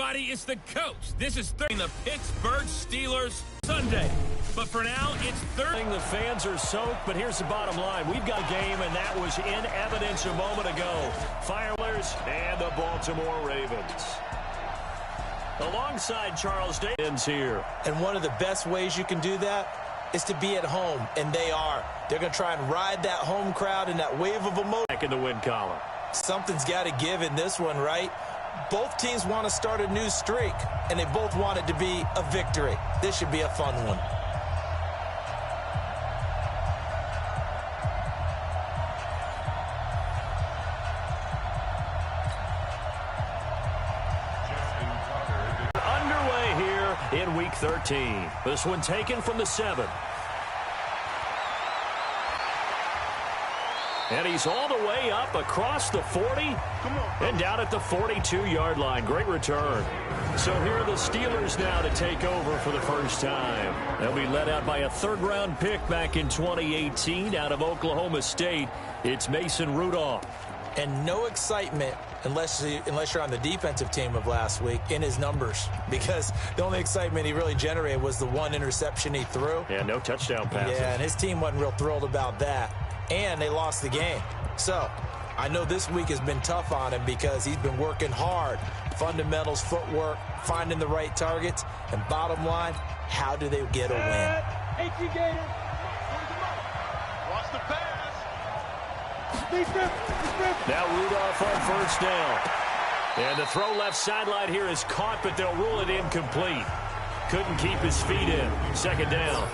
everybody, it's the coach. This is the Pittsburgh Steelers Sunday. But for now, it's third. The fans are soaked, but here's the bottom line. We've got a game, and that was in evidence a moment ago. Fireworks and the Baltimore Ravens. Alongside Charles Davis here. And one of the best ways you can do that is to be at home, and they are. They're going to try and ride that home crowd and that wave of emotion. Back in the win column. Something's got to give in this one, right? Both teams want to start a new streak, and they both want it to be a victory. This should be a fun one. Underway here in Week 13. This one taken from the 7. And he's all the way up across the 40 and down at the 42-yard line. Great return. So here are the Steelers now to take over for the first time. They'll be led out by a third-round pick back in 2018 out of Oklahoma State. It's Mason Rudolph. And no excitement unless you're on the defensive team of last week in his numbers, because the only excitement he really generated was the one interception he threw. Yeah, no touchdown passes. Yeah, and his team wasn't real thrilled about that. And they lost the game. So I know this week has been tough on him because he's been working hard. Fundamentals, footwork, finding the right targets. And bottom line, how do they get a win? Watch the pass. Now Rudolph on first down. And the throw left sideline here is caught, but they'll rule it incomplete. Couldn't keep his feet in. Second down.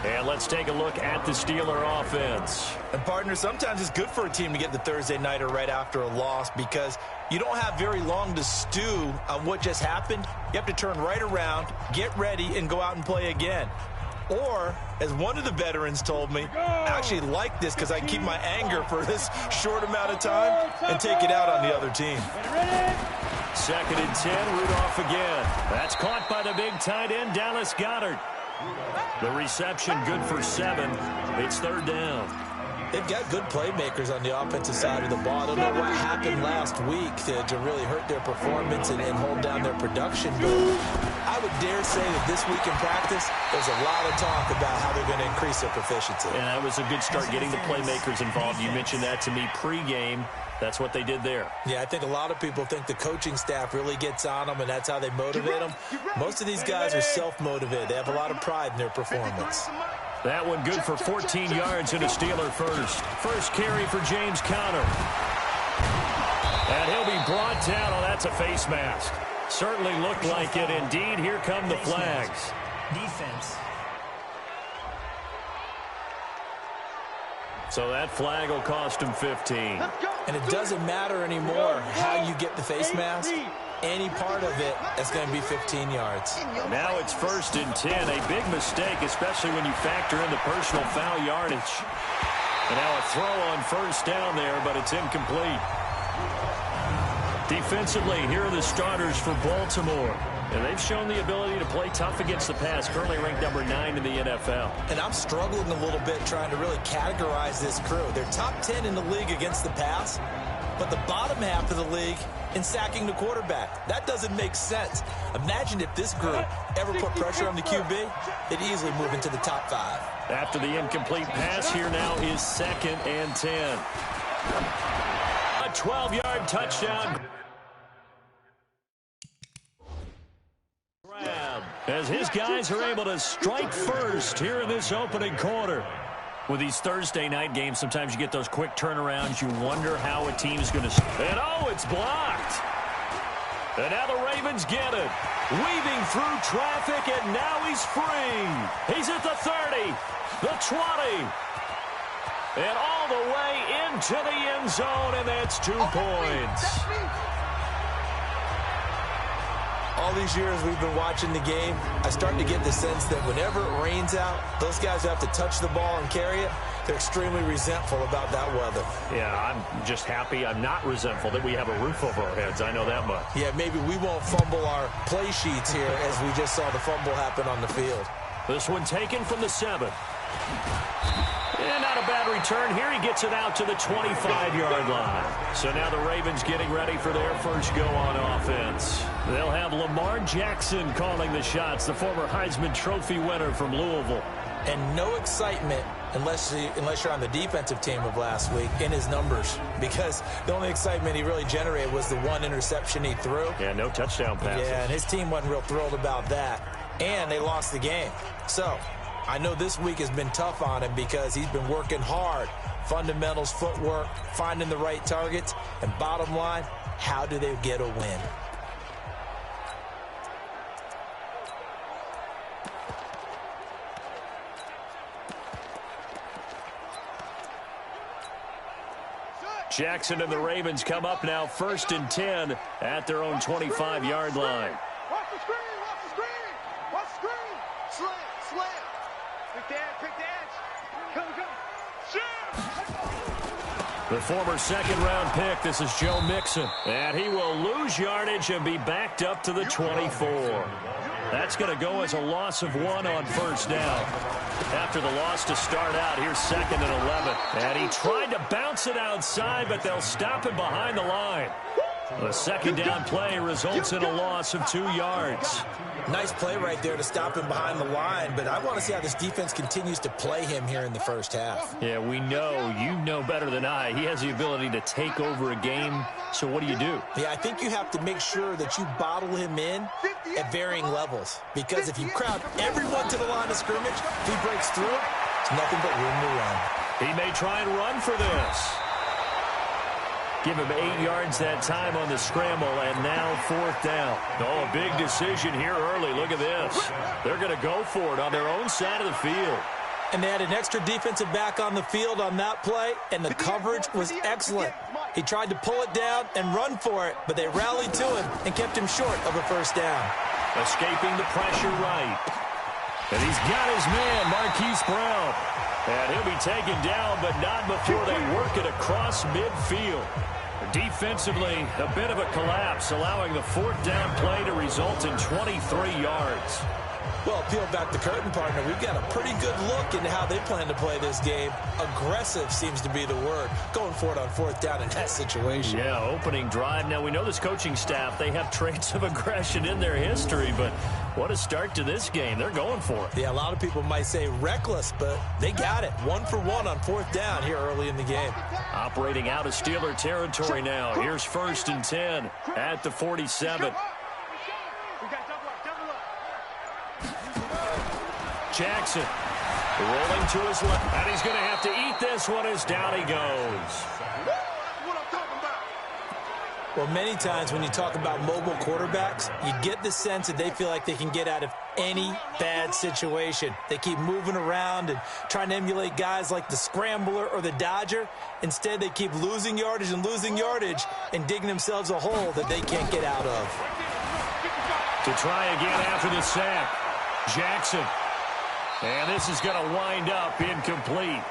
And let's take a look at the Steeler offense. And, partner, sometimes it's good for a team to get the Thursday nighter right after a loss because you don't have very long to stew on what just happened. You have to turn right around, get ready, and go out and play again. Or, as one of the veterans told me, I actually like this because I keep my anger for this short amount of time and take it out on the other team. Second and 10, Rudolph again. That's caught by the big tight end, Dallas Goedert. The reception good for 7. It's third down. They've got good playmakers on the offensive side of the ball. I don't know what happened last week to really hurt their performance and hold down their production. But I would dare say that this week in practice, there's a lot of talk about how they're going to increase their proficiency. And that was a good start getting the playmakers involved. You mentioned that to me pregame. That's what they did there. Yeah, I think a lot of people think the coaching staff really gets on them, and that's how they motivate them. Most of these guys are self-motivated. They have a lot of pride in their performance. That one good for 14 yards and a Steeler first. First carry for James Conner. And he'll be brought down. Oh, that's a face mask. Certainly looked like it. Indeed, here come the flags. Defense. So that flag will cost him 15. And it doesn't matter anymore how you get the face mask. Any part of it, that's going to be 15 yards. Now it's first and 10. A big mistake, especially when you factor in the personal foul yardage. And now a throw on first down there, but it's incomplete. Defensively, here are the starters for Baltimore. And they've shown the ability to play tough against the pass, currently ranked number 9 in the NFL. And I'm struggling a little bit trying to really categorize this crew. They're top 10 in the league against the pass, but the bottom half of the league in sacking the quarterback. That doesn't make sense. Imagine if this group ever put pressure on the QB, they'd easily move into the top 5. After the incomplete pass, here now is second and 10. A 12-yard touchdown. As his guys are able to strike first here in this opening quarter. With these Thursday night games, sometimes you get those quick turnarounds. You wonder how a team's going to... And oh, it's blocked. And now the Ravens get it. Weaving through traffic, and now he's free. He's at the 30, the 20, and all the way into the end zone, and that's 2 points. All these years we've been watching the game, I start to get the sense that whenever it rains out, those guys who have to touch the ball and carry it, they're extremely resentful about that weather. Yeah, I'm just happy I'm not resentful that we have a roof over our heads. I know that much. Yeah, maybe we won't fumble our play sheets here as we just saw the fumble happen on the field. This one taken from the 7. And not a bad return here. He gets it out to the 25-yard line. So now the Ravens getting ready for their first go on offense. They'll have Lamar Jackson calling the shots, the former Heisman Trophy winner from Louisville. And no excitement unless you're on the defensive team of last week in his numbers, because the only excitement he really generated was the one interception he threw. Yeah, no touchdown passes. Yeah, and his team wasn't real thrilled about that. And they lost the game. So I know this week has been tough on him because he's been working hard. Fundamentals, footwork, finding the right targets. And bottom line, how do they get a win? Jackson and the Ravens come up now 1st and 10 at their own 25-yard line. Watch the screen, watch the screen, watch the screen. Slam, slam. Pick the edge. Come. Shoot. The former second-round pick, this is Joe Mixon. And he will lose yardage and be backed up to the 24. That's going to go as a loss of 1 on first down. After the loss to start out, here's 2nd and 11. And he tried to bounce it outside, but they'll stop him behind the line. The second down play results in a loss of 2 yards. Nice play right there to stop him behind the line, but I want to see how this defense continues to play him here in the first half. Yeah, we know, you know better than I, he has the ability to take over a game. So what do? Yeah, I think you have to make sure that you bottle him in at varying levels, because if you crowd everyone to the line of scrimmage, if he breaks through, it's nothing but room to run. He may try and run for this. Give him 8 yards that time on the scramble, and now 4th down. Oh, a big decision here early. Look at this. They're going to go for it on their own side of the field. And they had an extra defensive back on the field on that play, and the coverage was excellent. He tried to pull it down and run for it, but they rallied to him and kept him short of a first down. Escaping the pressure right. And he's got his man, Marquise Brown. And he'll be taken down, but not before they work it across midfield. Defensively, a bit of a collapse, allowing the 4th down play to result in 23 yards. Well, peel back the curtain, partner. We've got a pretty good look into how they plan to play this game. Aggressive seems to be the word. Going for it on 4th down in that situation. Yeah, opening drive. Now, we know this coaching staff, they have traits of aggression in their history, but what a start to this game. They're going for it. Yeah, a lot of people might say reckless, but they got it. 1 for 1 on 4th down here early in the game. Operating out of Steeler territory now. Here's 1st and 10 at the 47. Jackson rolling to his left, and he's going to have to eat this one as down he goes. Well, many times when you talk about mobile quarterbacks, you get the sense that they feel like they can get out of any bad situation. They keep moving around and trying to emulate guys like the Scrambler or the Dodger. Instead, they keep losing yardage and digging themselves a hole that they can't get out of. To try again after the sack, Jackson. And this is going to wind up incomplete.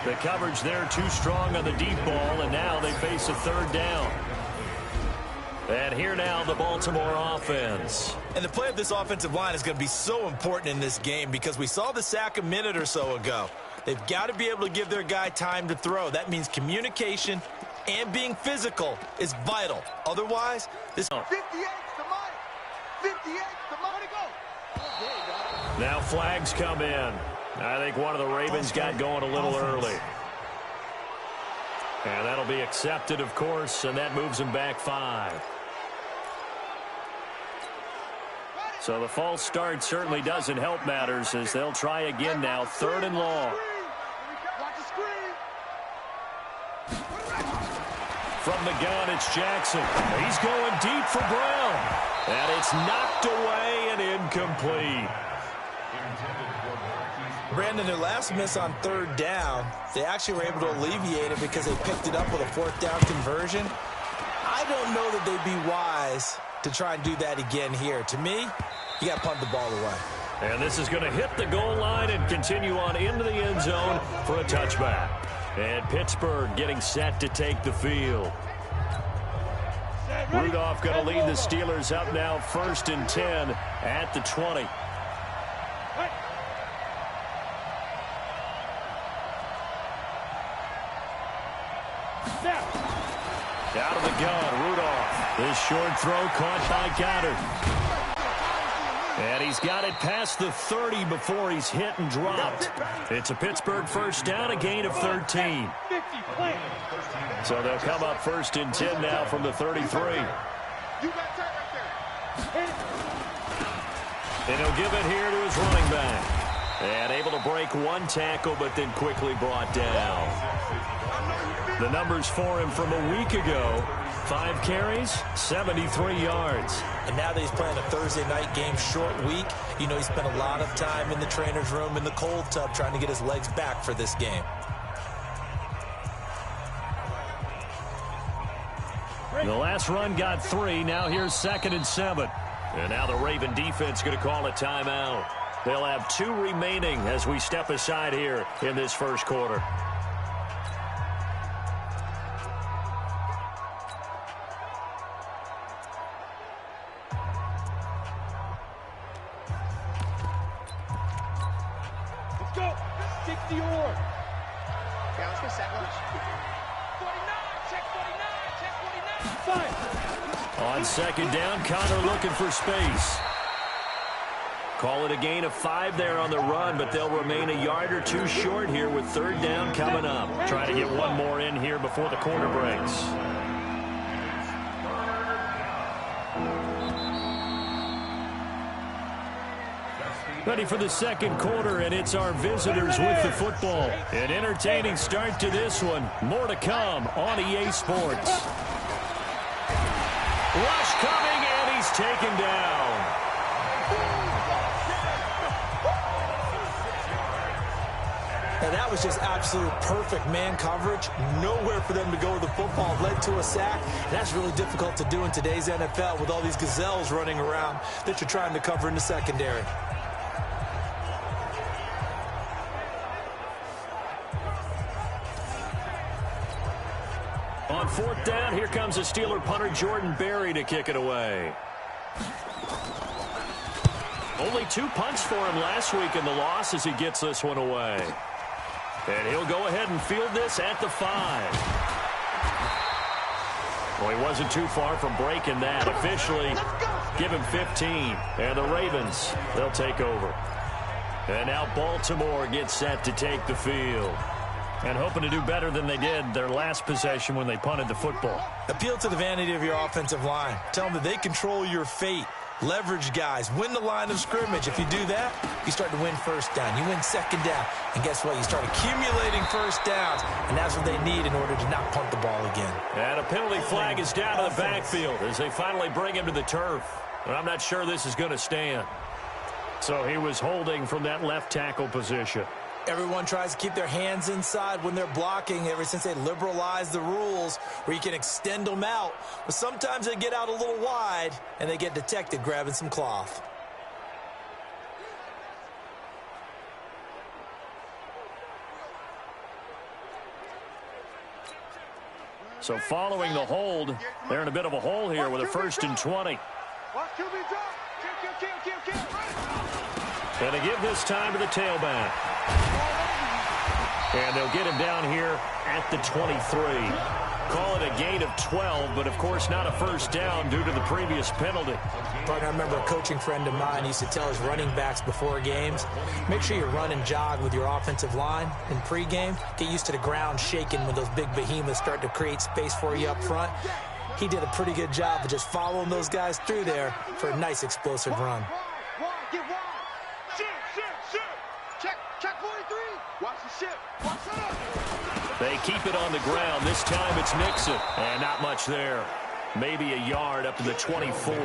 The coverage there too strong on the deep ball, and now they face a 3rd down. And here now the Baltimore offense. And the play of this offensive line is going to be so important in this game because we saw the sack a minute or so ago. They've got to be able to give their guy time to throw. That means communication and being physical is vital. Otherwise, this... 58's the money. 58's the money. Go. Now flags come in. I think one of the Ravens got going a little early. And that'll be accepted, of course, and that moves them back 5. So the false start certainly doesn't help matters as they'll try again now, 3rd and long. From the gun, it's Jackson. He's going deep for Brown. And it's knocked away and incomplete. Brandon, their last miss on 3rd down, they actually were able to alleviate it because they picked it up with a 4th down conversion. I don't know that they'd be wise to try and do that again here. To me, you got to punt the ball away. And this is going to hit the goal line and continue on into the end zone for a touchback. And Pittsburgh getting set to take the field. Rudolph going to lead the Steelers up now 1st and 10 at the 20. The short throw caught by Goddard. And he's got it past the 30 before he's hit and dropped. It's a Pittsburgh first down, a gain of 13. So they'll come up first and 10 now from the 33. And he'll give it here to his running back. And able to break one tackle, but then quickly brought down. The numbers for him from a week ago: 5 carries, 73 yards. And now that he's playing a Thursday night game, short week, you know he spent a lot of time in the trainer's room in the cold tub trying to get his legs back for this game. The last run got 3. Now here's 2nd and 7. And now the Raven defense going to call a timeout. They'll have 2 remaining as we step aside here in this first quarter. Let's go. 60 or. Okay, let's get set. 49. Check 49. Check 49. Fine. On 2nd down, Connor looking for space. Call it a gain of 5 there on the run, but they'll remain a yard or 2 short here with 3rd down coming up. Trying to get one more in here before the quarter breaks. Ready for the second quarter, and it's our visitors with the football. An entertaining start to this one. More to come on EA Sports. Rush coming, and he's taken down. And that was just absolute perfect man coverage. Nowhere for them to go with the football. Led to a sack. And that's really difficult to do in today's NFL with all these gazelles running around that you're trying to cover in the secondary. On 4th down, here comes a Steeler punter, Jordan Berry, to kick it away. Only 2 punts for him last week in the loss as he gets this one away. And he'll go ahead and field this at the 5. Well, he wasn't too far from breaking that. Officially, give him 15. And the Ravens, they'll take over. And now Baltimore gets set to take the field. And hoping to do better than they did their last possession when they punted the football. Appeal to the vanity of your offensive line. Tell them that they control your fate. Leverage guys. Win the line of scrimmage. If you do that, you start to win first down. You win 2nd down. And guess what? You start accumulating first downs. And that's what they need in order to not punt the ball again. And a penalty flag is down to the backfield as they finally bring him to the turf. But I'm not sure this is going to stand. So he was holding from that left tackle position. Everyone tries to keep their hands inside when they're blocking ever since they liberalized the rules where you can extend them out. But sometimes they get out a little wide and they get detected grabbing some cloth. So following the hold, they're in a bit of a hole here with a 1st and 20. And they give this time to the tailback. And they'll get him down here at the 23. Call it a gain of 12, but of course not a first down due to the previous penalty. Partner, I remember a coaching friend of mine used to tell his running backs before games, make sure you run and jog with your offensive line in pregame. Get used to the ground shaking when those big behemoths start to create space for you up front. He did a pretty good job of just following those guys through there for a nice explosive run. They keep it on the ground. This time it's Nixon. And not much there. Maybe a yard up to the 24.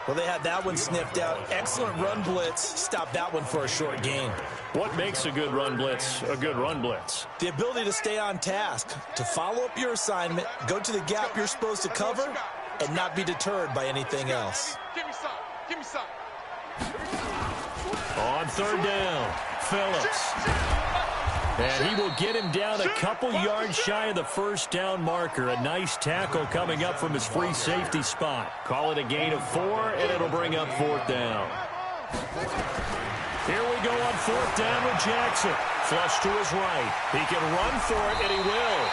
Well, they had that one sniffed out. Excellent run blitz. Stopped that one for a short gain. What makes a good run blitz a good run blitz? The ability to stay on task, to follow up your assignment, go to the gap you're supposed to cover, and not be deterred by anything else. Give me some. Give me some. On 3rd down, Phillips. And he will get him down a couple yards shy of the first down marker. A nice tackle coming up from his free safety spot. Call it a gain of 4, and it'll bring up 4th down. Here we go on 4th down with Jackson. Flush to his right. He can run for it, and he will.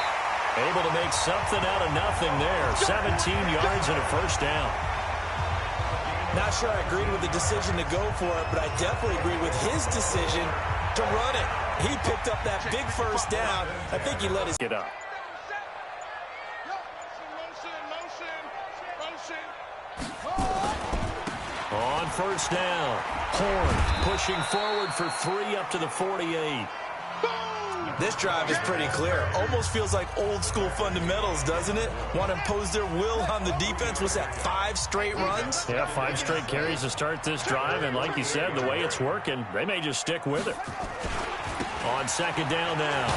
Able to make something out of nothing there. 17 yards and a first down. Not sure I agreed with the decision to go for it, but I definitely agreed with his decision to run it. He picked up that big first down. I think he let his get up. On first down, Horn pushing forward for 3 up to the 48. This drive is pretty clear. Almost feels like old school fundamentals, doesn't it? Want to impose their will on the defense. What's that, 5 straight runs? Yeah, 5 straight carries to start this drive, and like you said, the way it's working, they may just stick with it. On second down now,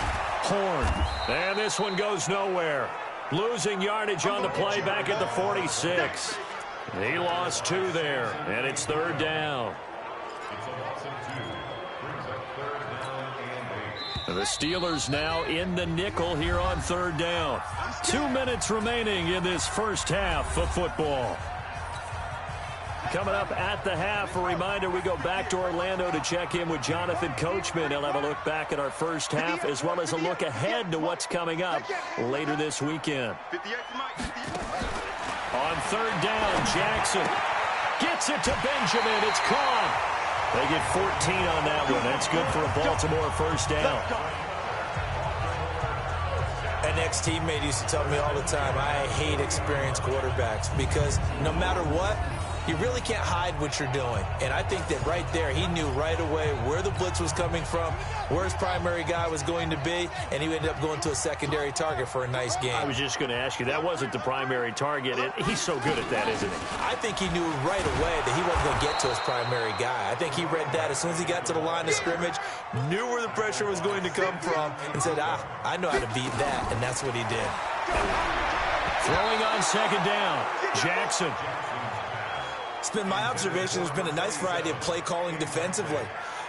Horn, and this one goes nowhere. Losing yardage on the play back at the 46. He lost 2 there, and it's third down. The Steelers now in the nickel here on third down. 2 minutes remaining in this first half of football. Coming up at the half, a reminder, we go back to Orlando to check in with Jonathan Coachman. He'll have a look back at our first half as well as a look ahead to what's coming up later this weekend. On third down, Jackson gets it to Benjamin. It's caught. They get 14 on that one. That's good for a Baltimore first down. An ex-teammate used to tell me all the time, I hate experienced quarterbacks because no matter what, you really can't hide what you're doing. And I think that right there, he knew right away where the blitz was coming from, where his primary guy was going to be, and he ended up going to a secondary target for a nice game. I was just going to ask you, that wasn't the primary target. He's so good at that, isn't he? I think he knew right away that he wasn't going to get to his primary guy. I think he read that as soon as he got to the line of scrimmage, knew where the pressure was going to come from, and said, I know how to beat that, and that's what he did. Throwing on second down, Jackson. It's been my observation there's been a nice variety of play calling defensively.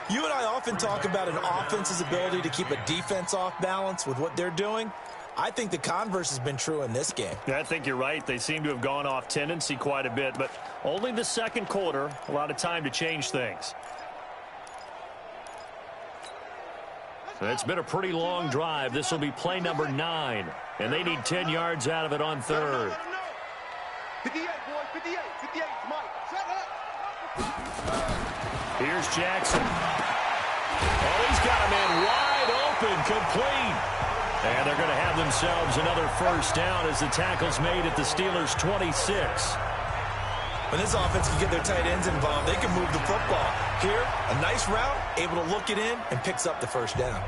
You and I often talk about an offense's ability to keep a defense off balance with what they're doing. I think the converse has been true in this game. Yeah, I think you're right. They seem to have gone off tendency quite a bit, but only the second quarter, a lot of time to change things. It's been a pretty long drive. This will be play number 9, and they need 10 yards out of it on third. 58, boy, 58, 58, Mike. Here's Jackson. Oh, he's got a man wide open, complete. And they're going to have themselves another first down as the tackle's made at the Steelers' 26. When this offense can get their tight ends involved, they can move the football. Here, a nice route, able to look it in, and picks up the first down.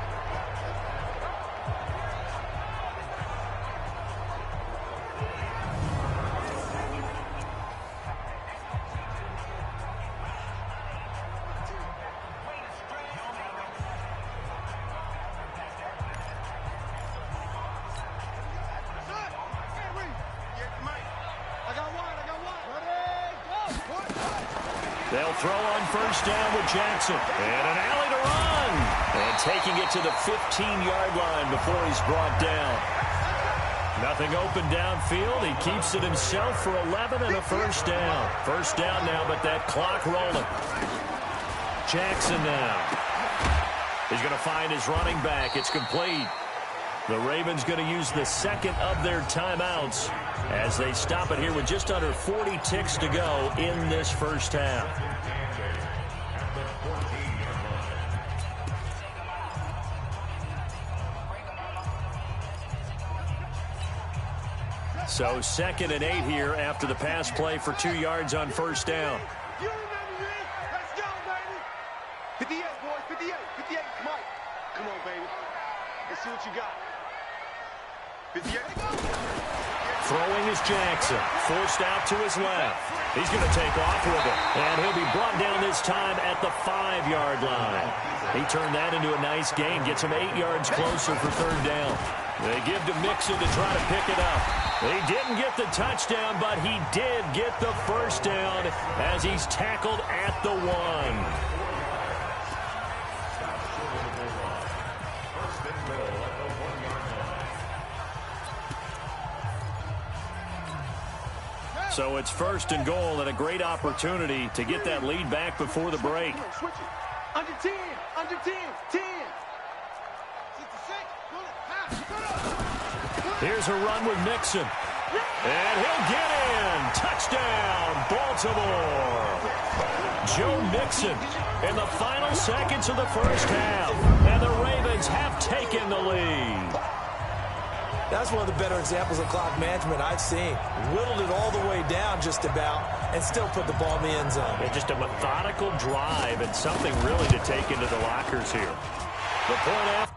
They'll throw on first down with Jackson. And an alley to run. And taking it to the 15-yard line before he's brought down. Nothing open downfield. He keeps it himself for 11 and a first down. First down now, but that clock rolling. Jackson now. He's going to find his running back. It's complete. The Ravens going to use the second of their timeouts as they stop it here with just under 40 ticks to go in this first half. So 2nd and 8 here after the pass play for 2 yards on first down. You remember me? Let's go, baby. 58, boy, 58, 58, Mike. Come on, baby. Let's see what you got. 58. Throwing is Jackson. Forced out to his left. He's going to take off with it. And he'll be brought down this time at the 5-yard line. He turned that into a nice gain. Gets him 8 yards closer for third down. They give to Mixon to try to pick it up. He didn't get the touchdown, but he did get the first down as he's tackled at the 1. So it's 1st and goal and a great opportunity to get that lead back before the break. Switch it. Under 10, under 10, 10. 66, pull it, pass, Here's a run with Mixon. And he'll get in. Touchdown, Baltimore. Joe Mixon in the final seconds of the first half. And the Ravens have taken the lead. That's one of the better examples of clock management I've seen. Whittled it all the way down just about and still put the ball in the end zone. Yeah, just a methodical drive and something really to take into the lockers here. The point after.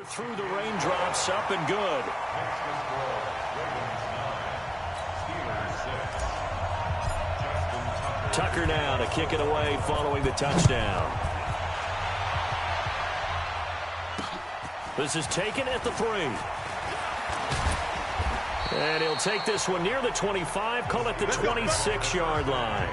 Through the raindrops, up and good. Tucker now to kick it away following the touchdown. This is taken at the 3. And he'll take this one near the 25, call it the 26-yard line.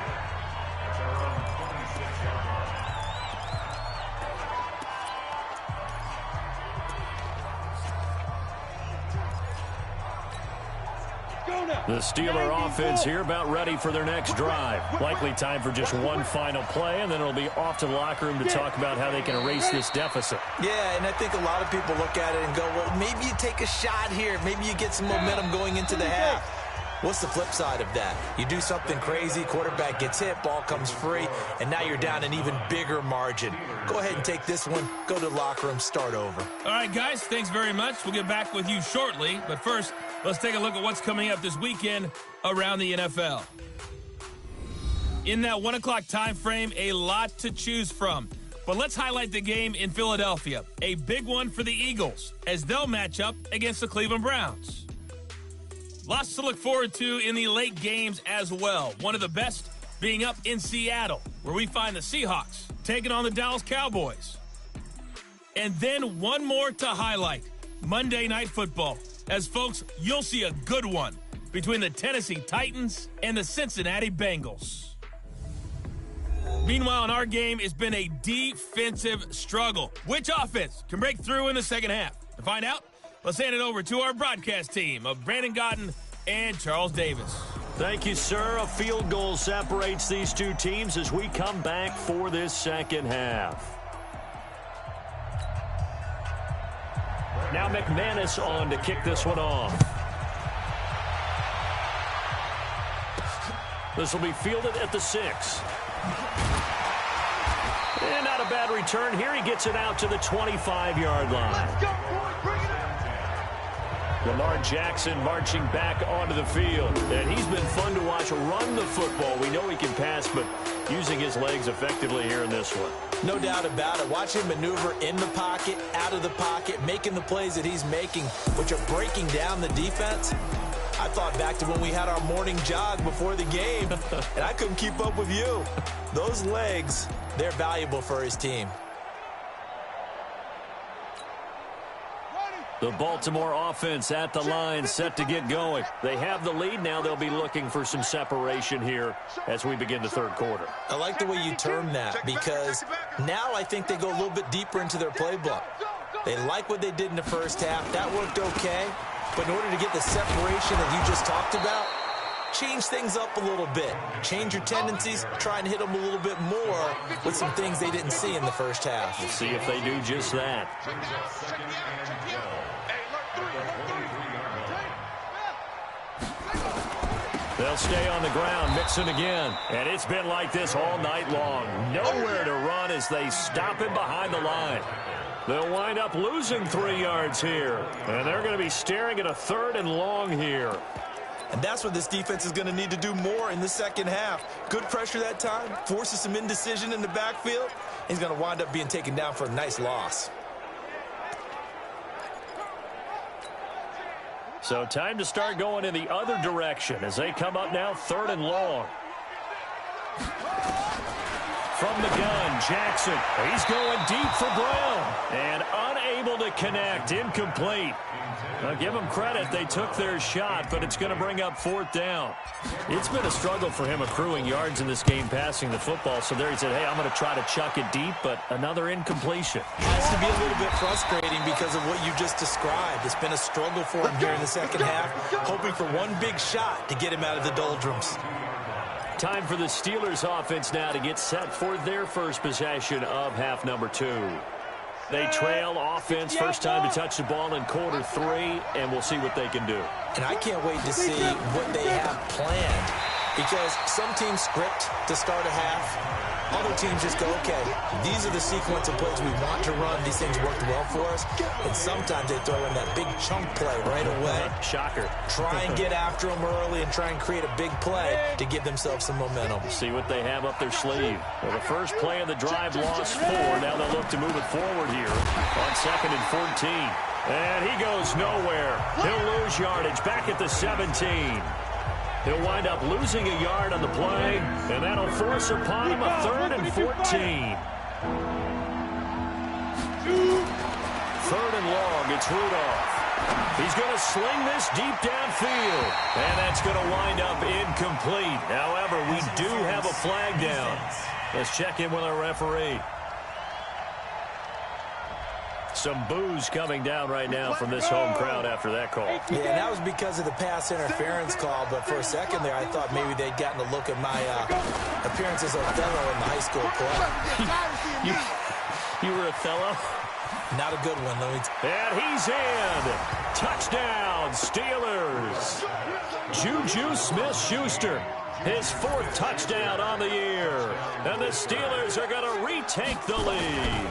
The Steeler offense here about ready for their next drive. Likely time for just one final play, and then it'll be off to the locker room to talk about how they can erase this deficit. Yeah, and I think a lot of people look at it and go, well, maybe you take a shot here. Maybe you get some momentum going into the half. What's the flip side of that? You do something crazy, quarterback gets hit, ball comes free, and now you're down an even bigger margin. Go ahead and take this one, go to the locker room, start over. All right, guys, thanks very much. We'll get back with you shortly. But first, let's take a look at what's coming up this weekend around the NFL. In that 1 o'clock time frame, a lot to choose from. But let's highlight the game in Philadelphia. A big one for the Eagles as they'll match up against the Cleveland Browns. Lots to look forward to in the late games as well. One of the best being up in Seattle, where we find the Seahawks taking on the Dallas Cowboys. And then one more to highlight, Monday Night Football. As folks, you'll see a good one between the Tennessee Titans and the Cincinnati Bengals. Meanwhile, in our game, it's been a defensive struggle. Which offense can break through in the second half? To find out, let's hand it over to our broadcast team of Brandon Gotten and Charles Davis. Thank you, sir. A field goal separates these two teams as we come back for this second half. Now McManus on to kick this one off. This will be fielded at the 6. And not a bad return here. He gets it out to the 25-yard line. Let's go, boys. Bring it up. Lamar Jackson marching back onto the field. And he's been fun to watch run the football. We know he can pass, but using his legs effectively here in this one. No doubt about it. Watch him maneuver in the pocket, out of the pocket, making the plays that he's making, which are breaking down the defense. I thought back to when we had our morning jog before the game, and I couldn't keep up with you. Those legs, they're valuable for his team. The Baltimore offense at the line, set to get going. They have the lead. Now they'll be looking for some separation here as we begin the third quarter. I like the way you term that, because now I think they go a little bit deeper into their playbook. They like what they did in the first half. That worked okay. But in order to get the separation that you just talked about, change things up a little bit. Change your tendencies. Try and hit them a little bit more with some things they didn't see in the first half. We'll see if they do just that. They'll stay on the ground, mixing again. And it's been like this all night long. Nowhere to run as they stop him behind the line. They'll wind up losing 3 yards here. And they're going to be staring at a 3rd and long here. And that's what this defense is going to need to do more in the second half. Good pressure that time, forces some indecision in the backfield. He's going to wind up being taken down for a nice loss. So time to start going in the other direction as they come up now 3rd and long. From the gun, Jackson. He's going deep for Brown. And unable to connect. Incomplete. Now, give them credit. They took their shot, but it's going to bring up 4th down. It's been a struggle for him accruing yards in this game passing the football. So there he said, hey, I'm going to try to chuck it deep, but another incompletion. Has to be a little bit frustrating because of what you just described. It's been a struggle for him here in the second half, hoping for one big shot to get him out of the doldrums. Time for the Steelers offense now to get set for their first possession of half number 2. They trail offense, first time to touch the ball in quarter 3, and we'll see what they can do. And I can't wait to see what they have planned, because some teams script to start a half. Other teams just go, okay, these are the sequence of plays we want to run. These things worked well for us. And sometimes they throw in that big chunk play right away. Shocker. Try and get after them early and try and create a big play to give themselves some momentum. See what they have up their sleeve. Well, the first play of the drive lost 4. Now they'll look to move it forward here on 2nd and 14. And he goes nowhere. He'll lose yardage back at the 17. He'll wind up losing a yard on the play, and that'll force upon him a 3rd and 14. 3rd and long, it's Rudolph. He's going to sling this deep downfield, and that's going to wind up incomplete. However, we do have a flag down. Let's check in with our referee. Some boos coming down right now from this home crowd after that call. Yeah, and that was because of the pass interference call, but for a second there I thought maybe they'd gotten a look at my appearance as Othello in the high school play. You were Othello? Not a good one, Louis. And he's in. Touchdown, Steelers. Juju Smith-Schuster, his 4th touchdown on the year. And the Steelers are going to retake the lead.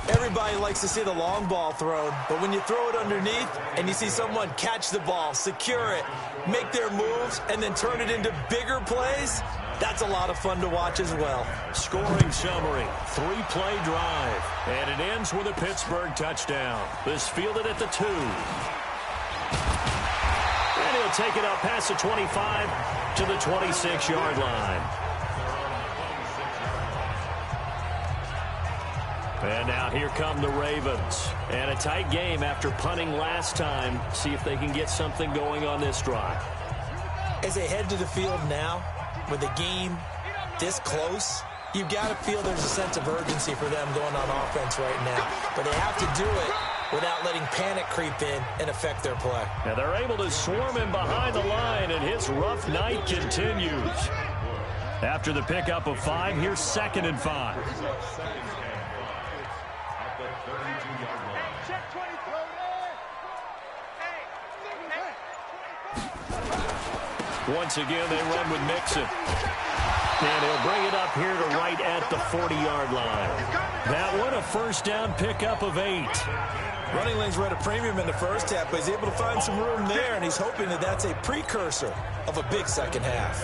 Everybody likes to see the long ball thrown, but when you throw it underneath and you see someone catch the ball, secure it, make their moves, and then turn it into bigger plays, that's a lot of fun to watch as well. Scoring summary, 3-play drive, and it ends with a Pittsburgh touchdown. This fielded at the 2. And he'll take it up past the 25 to the 26-yard line. And now here come the Ravens. And a tight game after punting last time. See if they can get something going on this drive. As they head to the field now, with the game this close, You got to feel there's a sense of urgency for them going on offense right now. But they have to do it without letting panic creep in and affect their play. And they're able to swarm him behind the line, and his rough night continues. After the pickup of 5, here's 2nd and 5. Once again, they run with Mixon. And he'll bring it up here to right at the 40-yard line. That one, a first down pickup of 8. Running lanes were at a premium in the first half, but he's able to find some room there, and he's hoping that that's a precursor of a big second half.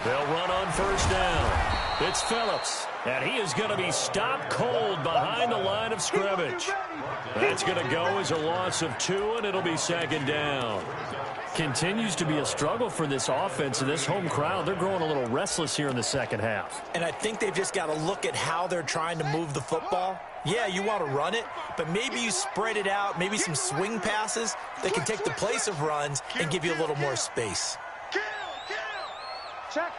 They'll run on first down. It's Phillips, and he is going to be stopped cold behind the line of scrimmage. That's going to go as a loss of 2, and it'll be 2nd down. Continues to be a struggle for this offense and this home crowd. They're growing a little restless here in the second half. And I think they've just got to look at how they're trying to move the football. Yeah, you want to run it, but maybe you spread it out, maybe some swing passes that can take the place of runs and give you a little more space. Check.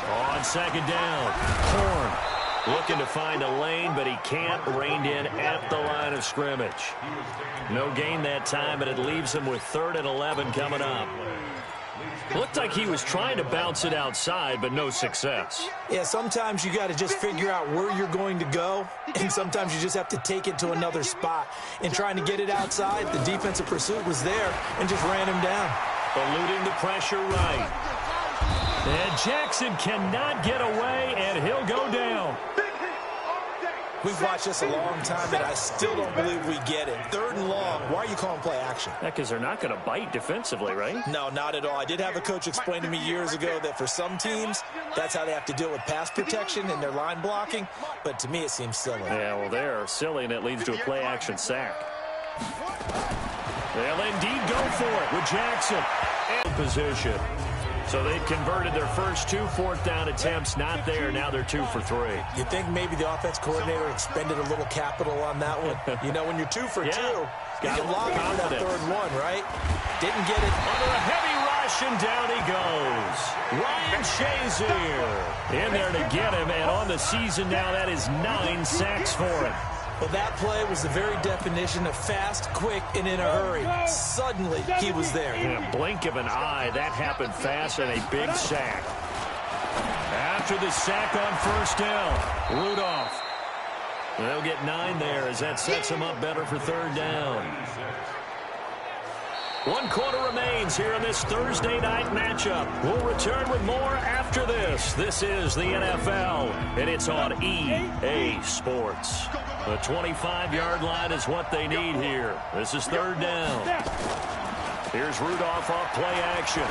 On 2nd down, Horn looking to find a lane, but he can't. Reined in at the line of scrimmage. No gain that time, but it leaves him with 3rd and 11 coming up. Looked like he was trying to bounce it outside, but no success. Yeah, sometimes you got to just figure out where you're going to go, and sometimes you just have to take it to another spot. In trying to get it outside, the defensive pursuit was there and just ran him down. Eluding the pressure right. And Jackson cannot get away, and he'll go down. We've watched this a long time, and I still don't believe we get it. 3rd and long. Why are you calling play action? Because they're not going to bite defensively, right? No, not at all. I did have a coach explain to me years ago that for some teams, that's how they have to deal with pass protection and their line blocking. But to me, it seems silly. Yeah, well, they're silly, and it leads to a play-action sack. They'll indeed go for it with Jackson in position. So they've converted their first 2 4th-down attempts. Not there. Now they're 2 for 3. You think maybe the offense coordinator expended a little capital on that one? You know, when you're 2 for 2, you can lob it for that 3rd one, right? Didn't get it. Under a heavy rush, and down he goes. Ryan Shazier in there to get him, and on the season now, that is 9 sacks for him. Well, that play was the very definition of fast, quick, and in a hurry. Suddenly, he was there. In a blink of an eye, that happened fast, and a big sack. After the sack on first down, Rudolph. They'll get 9 there as that sets him up better for 3rd down. 1 quarter remains here in this Thursday night matchup. We'll return with more after this. This is the NFL, and it's on EA Sports. The 25-yard line is what they need here. This is 3rd down. Here's Rudolph off play action.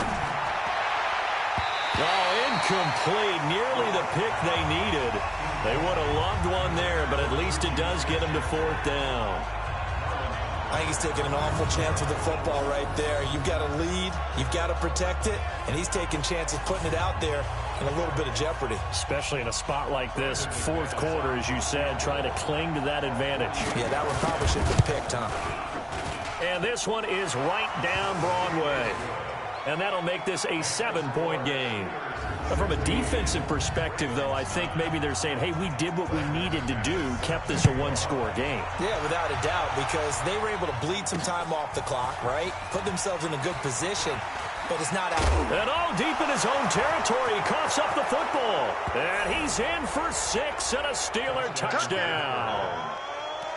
Oh, incomplete. Nearly the pick they needed. They would have loved one there, but at least it does get them to 4th down. I think he's taking an awful chance with the football right there. You've got to lead, you've got to protect it, and he's taking chances putting it out there in a little bit of jeopardy. Especially in a spot like this, 4th quarter, as you said, trying to cling to that advantage. Yeah, that one probably should have been picked, huh? And this one is right down Broadway. And that'll make this a 7-point game. From a defensive perspective, though, I think maybe they're saying, hey, we did what we needed to do, kept this a 1-score game. Yeah, without a doubt, because they were able to bleed some time off the clock, right? Put themselves in a good position, but it's not out. And all deep in his own territory, he coughs up the football. And he's in for 6 and a Steeler touchdown.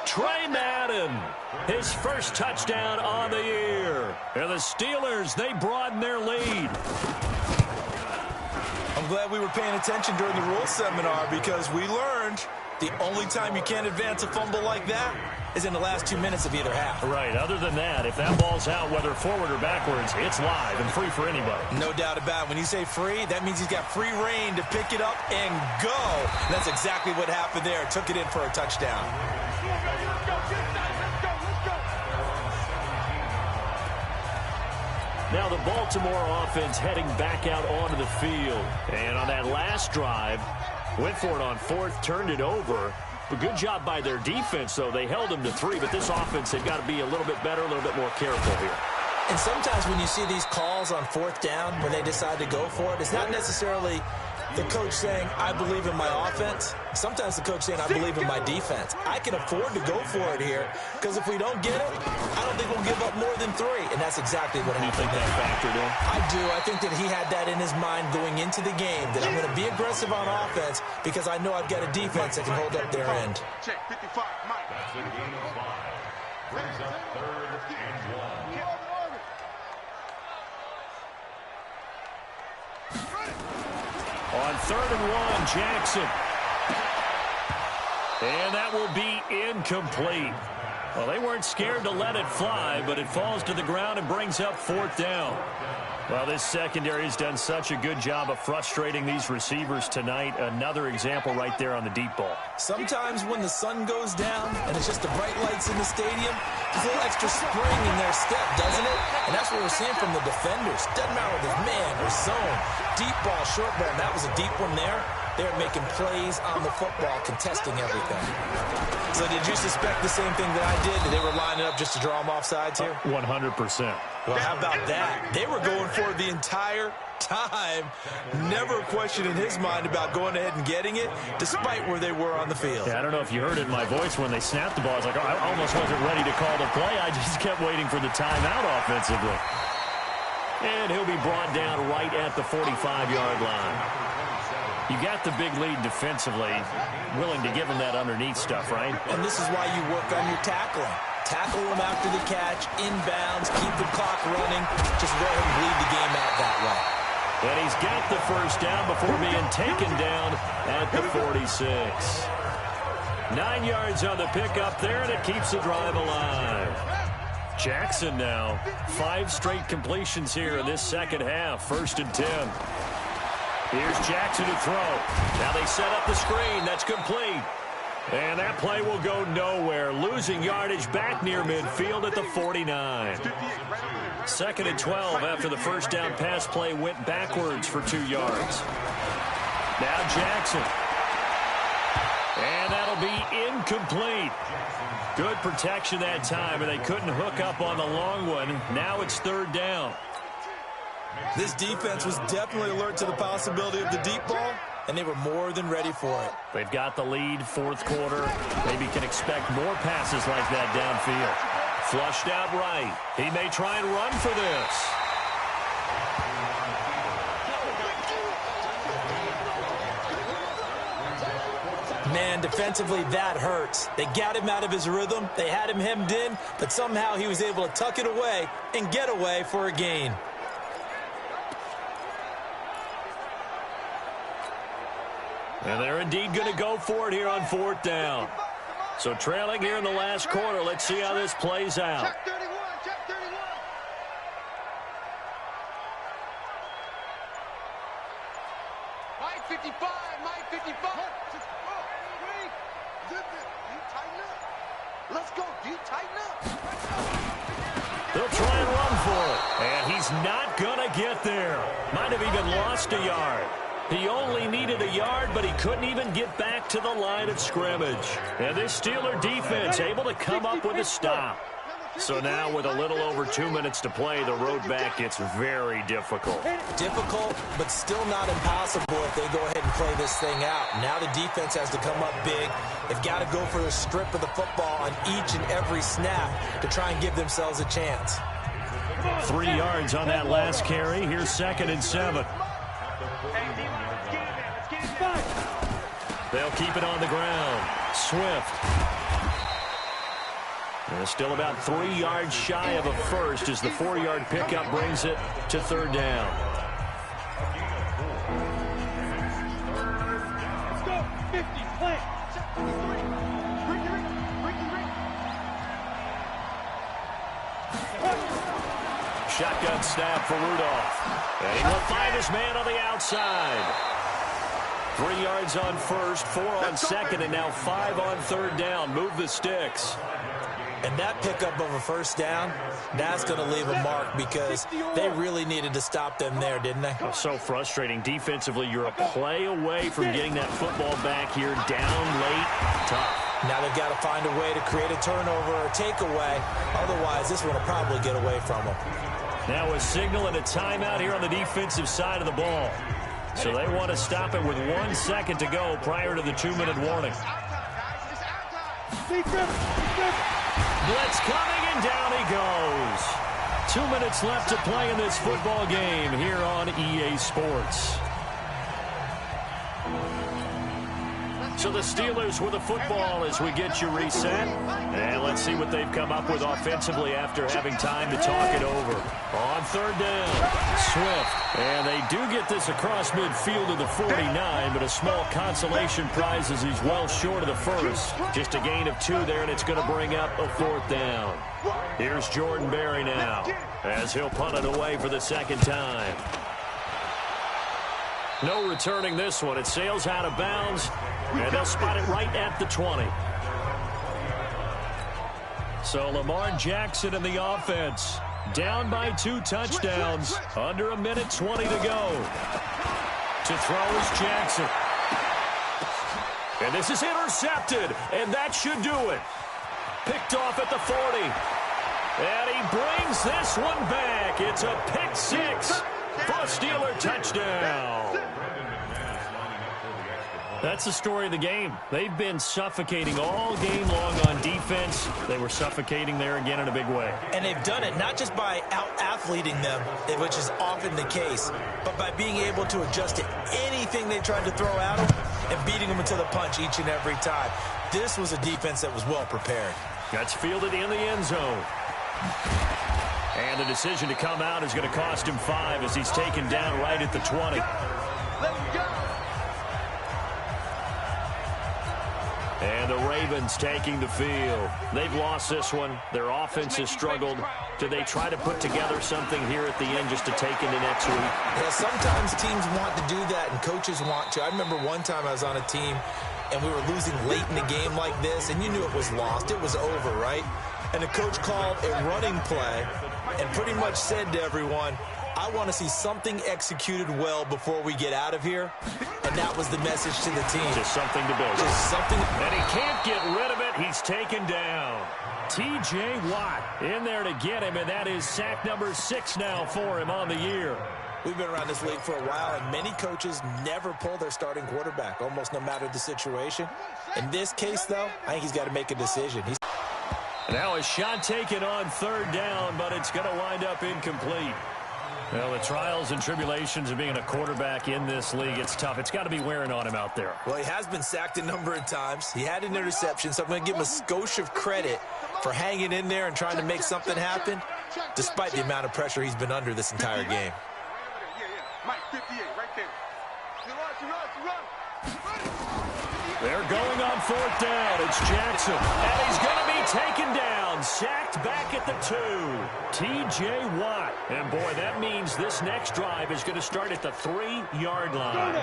Trey Madden, his first touchdown on the year. And the Steelers, they broaden their lead. I'm glad we were paying attention during the rules seminar because we learned the only time you can't advance a fumble like that is in the last 2 minutes of either half. Right. Other than that, if that ball's out, whether forward or backwards, it's live and free for anybody. No doubt about it. When you say free, that means he's got free reign to pick it up and go. And that's exactly what happened there. Took it in for a touchdown. Now the Baltimore offense heading back out onto the field. And on that last drive, went for it on fourth, turned it over. But good job by their defense, though. They held them to 3, but this offense, they've got to be a little bit better, a little bit more careful here. And sometimes when you see these calls on fourth down, when they decide to go for it, it's not necessarily the coach saying, I believe in my offense. Sometimes the coach saying, I believe in my defense. I can afford to go for it here, because if we don't get it, I don't think we'll give up more than 3. And that's exactly what happened. You think that factored in? I do. I think that he had that in his mind going into the game, that I'm going to be aggressive on offense because I know I've got a defense that can hold up their end. Check 55, Mike. That's a gain of 5. Brings up 3rd and 1. On 3rd and 1, Jackson. And that will be incomplete. Well, they weren't scared to let it fly, but it falls to the ground and brings up 4th down. Well, this secondary has done such a good job of frustrating these receivers tonight. Another example right there on the deep ball. Sometimes when the sun goes down and it's just the bright lights in the stadium, there's a little extra spring in their step, doesn't it? And that's what we're seeing from the defenders. Doesn't matter whether it's man or zone. Deep ball, short ball. That was a deep one there. They're making plays on the football, contesting everything. So did you suspect the same thing that I did? That they were lining up just to draw them off sides here? 100%. Well, how about that? They were going for it the entire time. Never a question in his mind about going ahead and getting it, despite where they were on the field. Yeah, I don't know if you heard it in my voice when they snapped the ball. I was like, oh, I almost wasn't ready to call the play. I just kept waiting for the timeout offensively. And he'll be brought down right at the 45-yard line. You got the big lead defensively, willing to give him that underneath stuff, right? And this is why you work on your tackling. Tackle them after the catch, inbounds, keep the clock running. Just go ahead and bleed the game out that way. And he's got the first down before being taken down at the 46. 9 yards on the pickup there, and it keeps the drive alive. Jackson now, 5 straight completions here in this second half. 1st and 10. Here's Jackson to throw. Now they set up the screen. That's complete. And that play will go nowhere. Losing yardage back near midfield at the 49. 2nd and 12 after the first down pass play went backwards for 2 yards. Now Jackson. And that'll be incomplete. Good protection that time, and they couldn't hook up on the long one. Now it's 3rd down. This defense was definitely alert to the possibility of the deep ball, and they were more than ready for it. They've got the lead, 4th quarter. Maybe can expect more passes like that downfield. Flushed out right. He may try and run for this. Man, defensively, that hurts. They got him out of his rhythm. They had him hemmed in, but somehow he was able to tuck it away and get away for a gain. And they're indeed going to go for it here on 4th down. So trailing here in the last quarter. Let's see how this plays out. Check 31, check 31. Mike 55, Mike 55. Tighten up. Let's go, dude. Tighten up. They'll try and run for it. And he's not going to get there. Might have even lost a yard. He only needed a yard, but he couldn't even get back to the line of scrimmage. And this Steeler defense able to come up with a stop. So now with a little over 2 minutes to play, the road back gets very difficult. Difficult, but still not impossible if they go ahead and play this thing out. Now the defense has to come up big. They've got to go for the strip of the football on each and every snap to try and give themselves a chance. 3 yards on that last carry. Here's 2nd and 7. They'll keep it on the ground. Swift. And still about 3 yards shy of a first as the 4-yard pickup brings it to 3rd down. Let's go. 50, play. Shotgun snap for Rudolph. And he will find his man on the outside. 3 yards on first, 4 on second, and now 5 on 3rd down. Move the sticks. And that pickup of a first down, that's going to leave a mark because they really needed to stop them there, didn't they? Oh, so frustrating. Defensively, you're a play away from getting that football back here, down late. Tough. Now they've got to find a way to create a turnover or a takeaway. Otherwise, this one will probably get away from them. Now a signal and a timeout here on the defensive side of the ball. So they want to stop it with 1 second to go prior to the 2-minute warning. Blitz coming, and down he goes. 2 minutes left to play in this football game here on EA Sports. So the Steelers with the football as we get you reset. And let's see what they've come up with offensively after having time to talk it over. On third down, Swift. And they do get this across midfield to the 49, but a small consolation prize as he's well short of the first. Just a gain of 2 there, and it's going to bring up a 4th down. Here's Jordan Berry now as he'll punt it away for the second time. No returning this one. It sails out of bounds, and they'll spot it right at the 20. So Lamar Jackson in the offense. Down by 2 touchdowns. Under 1:20 to go. To throw is Jackson. And this is intercepted, and that should do it. Picked off at the 40. And he brings this one back. It's a pick 6 for a Steeler touchdown. That's the story of the game. They've been suffocating all game long on defense. They were suffocating there again in a big way. And they've done it not just by out-athleting them, which is often the case, but by being able to adjust to anything they tried to throw at them and beating them into the punch each and every time. This was a defense that was well prepared. That's fielded in the end zone. And the decision to come out is going to cost him 5 as he's taken down right at the 20. Let's go. And the Ravens taking the field. They've lost this one. Their offense has struggled. Do they try to put together something here at the end just to take into next week? Yeah, sometimes teams want to do that and coaches want to. I remember one time I was on a team and we were losing late in the game like this, and you knew it was lost. It was over, right? And the coach called a running play and pretty much said to everyone, I want to see something executed well before we get out of here. And that was the message to the team. Just something to build. Just something. And he can't get rid of it. He's taken down. T.J. Watt in there to get him, and that is sack number 6 now for him on the year. We've been around this league for a while, and many coaches never pull their starting quarterback, almost no matter the situation. In this case, though, I think he's got to make a decision. Now a shot taken on third down, but it's going to wind up incomplete. Well, the trials and tribulations of being a quarterback in this league, it's tough. It's got to be wearing on him out there. Well, he has been sacked a number of times. He had an interception, so I'm going to give him a skosh of credit for hanging in there and trying to make something happen, despite the amount of pressure he's been under this entire game. Mike, 58, right there. They're going on fourth down. It's Jackson, and he's going to be taken down, sacked back at the 2. T.J. Watt. And, boy, that means this next drive is going to start at the 3-yard line.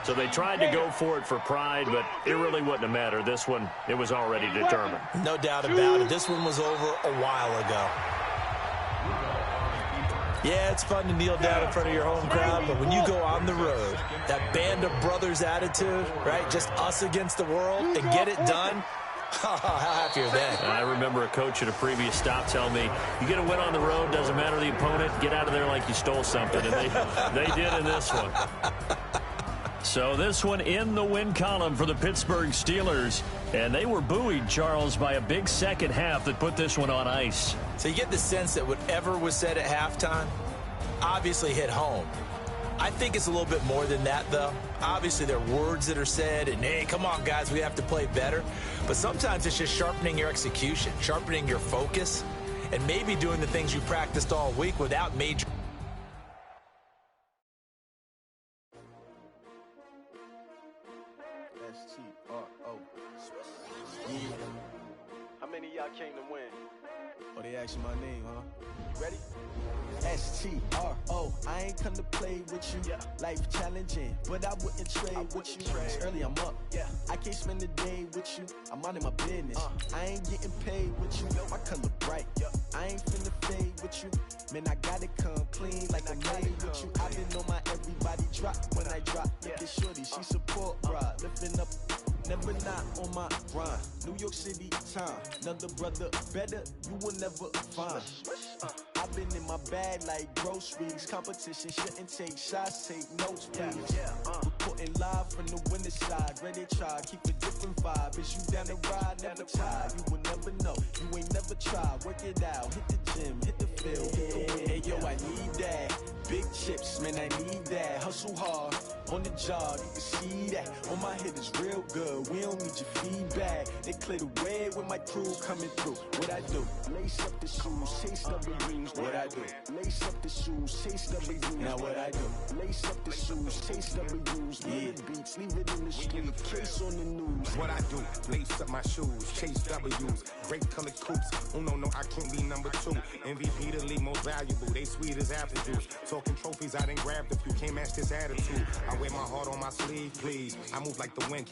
So they tried to go for it for pride, but it really wouldn't have mattered. This one, it was already determined. No doubt about it. This one was over a while ago. Yeah, it's fun to kneel down in front of your home crowd, but when you go on the road, that band of brothers attitude, right, just us against the world, and get it done, how happy are they? I remember a coach at a previous stop telling me, you get a win on the road, doesn't matter the opponent, get out of there like you stole something, and they did in this one. So this one in the win column for the Pittsburgh Steelers. And they were buoyed, Charles, by a big second half that put this one on ice. So you get the sense that whatever was said at halftime obviously hit home. I think it's a little bit more than that, though. Obviously, there are words that are said, and, hey, come on, guys, we have to play better. But sometimes it's just sharpening your execution, sharpening your focus, and maybe doing the things you practiced all week without major... How many of y'all came to win? Oh, they asking my name, huh? Ready? S-T-R-O, I ain't come to play with you. Life challenging, but I wouldn't trade with you. It's early, I'm up. I can't spend the day with you. I'm out of my business. I ain't getting paid with you. Man, I gotta come clean like I'm made with you. I've been on my everybody drop when I drop. Look at shorty, she support ride, lifting up. Never not on my grind. New York City time. Another brother better, you will never find. I've been in my bag like groceries. Competition shouldn't take shots, take notes, please. Reporting live from the winter side. Ready to try, keep a different vibe. Is you down the ride, never tired. You will never know, you ain't never tried. Work it out, hit the gym, hit the field, hit the wheel. Hey yo, I need that. Big chips, man, I need that. Hustle hard, on the job, you can see that. On my head is real good, we don't need your feedback. They clear the way with my crew coming through. What I do? Lace up the shoes, chase W's. What I do? Lace up the shoes, chase W's. Now what I do? Lace up the shoes, chase W's. Yeah, beats, leave it in the street, case on the news. What I do? Lace up my shoes, chase W's. Great colored coops. Oh no, I can't be number 2. MVP the league most valuable. They sweet as apple juice. Talking trophies, I didn't grab the few. Can't match this attitude. I wear my heart on my sleeve, please. I move like the wind.